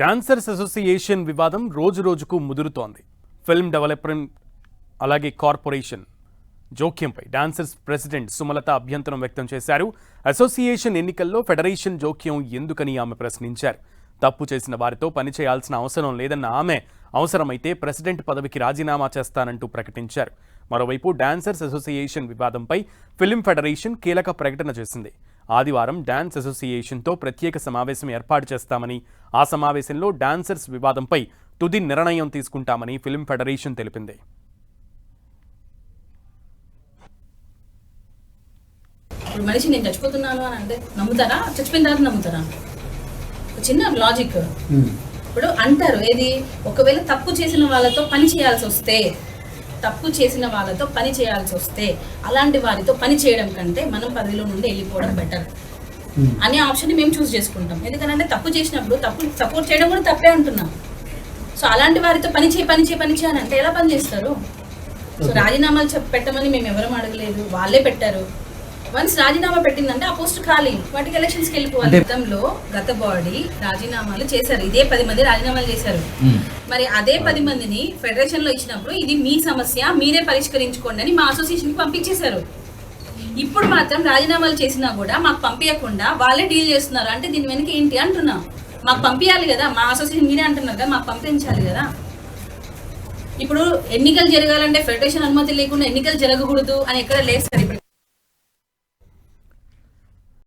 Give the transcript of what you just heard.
Dancers association వివాదం రోజు రోజుకు ముదురుతోంది. ఫిల్మ్ డెవలప్మెంట్ అలాగే కార్పొరేషన్ జోక్యంపై డాన్సర్స్ ప్రెసిడెంట్ సుమలత అభ్యంతరం వ్యక్తం చేశారు. అసోసియేషన్ ఎన్నికల్లో ఫెడరేషన్ జోక్యం ఎందుకని ఆమె ప్రశ్నించారు. తప్పు చేసిన వారితో పనిచేయాల్సిన అవసరం లేదన్న ఆమె అవసరమైతే ప్రెసిడెంట్ పదవికి రాజీనామా చేస్తానంటూ ప్రకటించారు. మరోవైపు డాన్సర్స్ అసోసియేషన్ వివాదంపై ఫిల్మ్ ఫెడరేషన్ కీలక ప్రకటన చేసింది. ఆదివారం డాన్స్ అసోసియేషన్తో ప్రత్యేక సమావేశం ఏర్పాటు చేస్తామని, ఆ సమావేశంలో డాన్సర్స్ వివాదంపై తుది నిర్ణయం తీసుకుంటామని ఫిల్మ్ ఫెడరేషన్ తెలిపింది. ఇప్పుడు మనిషి నేను చచ్చిపోతున్నాను అని అంటే నమ్ముతారా? చచ్చిపోయిన తర్వాత నమ్ముతారా? చిన్న లాజిక్. ఇప్పుడు అంటారు ఏది, ఒకవేళ తప్పు చేసిన వాళ్ళతో పని చేయాల్సి వస్తే అలాంటి వారితో పని చేయడం కంటే మనం పదవిలో నుండి వెళ్ళిపోవడం బెటర్ అనే ఆప్షన్ మేము చూస్ చేసుకుంటాం. ఎందుకంటే తప్పు చేసినప్పుడు తప్పు సపోర్ట్ చేయడం కూడా తప్పే అంటున్నాం. సో అలాంటి వారితో పని చేయాలి అంటే ఎలా పని చేస్తారు? సో రాజీనామాలు పెట్టమని మేము ఎవరం అడగలేదు, వాళ్ళే పెట్టారు. వన్స్ రాజీనామా పెట్టిందంటే ఆ పోస్ట్ ఖాళీ, వాటికి ఎలక్షన్స్కి వెళ్ళిపోవాలి. గత బాడీ రాజీనామాలు చేశారు, ఇదే 10 మంది రాజీనామాలు చేశారు. మరి అదే 10 మందిని ఫెడరేషన్ లో ఇచ్చినప్పుడు ఇది మీ సమస్య, మీరే పరిష్కరించుకోండి అని మా అసోసియేషన్ కి పంపించేశారు. ఇప్పుడు మాత్రం రాజీనామాలు చేసినా కూడా మాకు పంపించకుండా వాళ్ళే డీల్ చేస్తున్నారు. అంటే దీని వెనక ఏంటి అంటున్నా? మాకు పంపించాలి కదా, మా అసోసియేషన్ మీరే అంటున్నారు కదా, మాకు పంపించాలి కదా. ఇప్పుడు ఎన్నికలు జరగాలంటే ఫెడరేషన్ అనుమతి లేకుండా ఎన్నికలు జరగకూడదు అని ఎక్కడ లేదు సార్. ఇప్పుడు